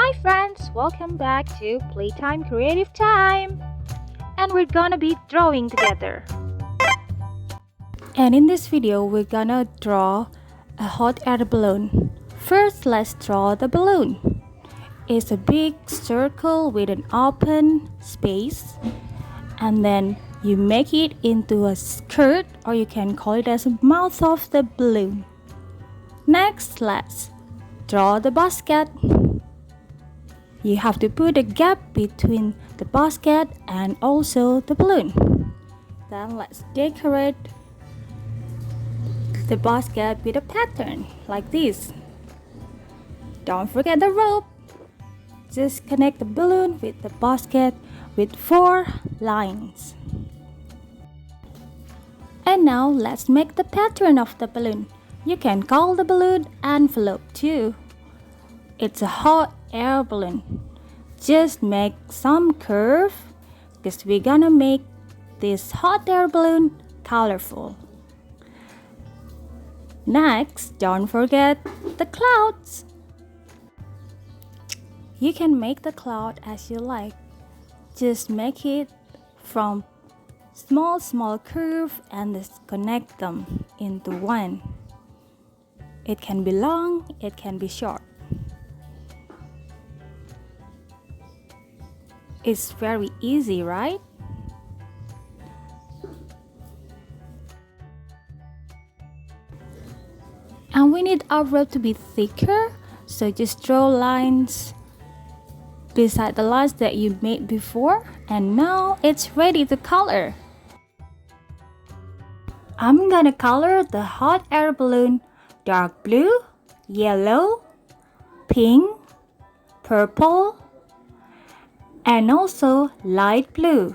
Hi friends, welcome back to Playtime Creative Time. And we're gonna be drawing together. And in this video, we're gonna draw a hot air balloon. First, let's draw the balloon. It's a big circle with an open space. And then you make it into a skirt, or you can call it as a mouth of the balloon. Next, let's draw the basket. You have to put a gap between the basket and also the balloon. Then let's decorate the basket with a pattern like this. Don't forget the rope. Just connect the balloon with the basket with 4 lines. And now let's make the pattern of the balloon. You can call the balloon envelope too. It's a hot air balloon. Just make some curve because we're gonna make this hot air balloon colorful. Next, don't forget the clouds. You can make the cloud as you like. Just make it from small curve and just connect them into one. It can be long, it can be short. It's very easy, right? And we need our rope to be thicker, so just draw lines beside the lines that you made before, and now it's ready to color. I'm gonna color the hot air balloon dark blue, yellow, pink, purple, and also light blue.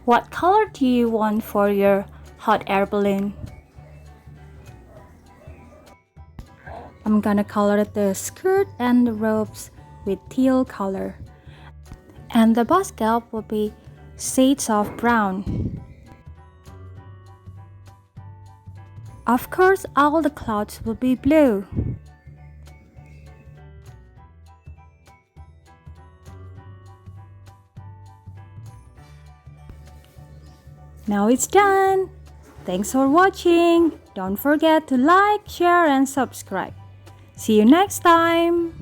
What color do you want for your hot air balloon? I'm gonna color the skirt and the ropes with teal color. And the basket will be shades of brown. Of course, all the clouds will be blue. Now it's done. Thanks for watching. Don't forget to like, share, and subscribe. See you next time.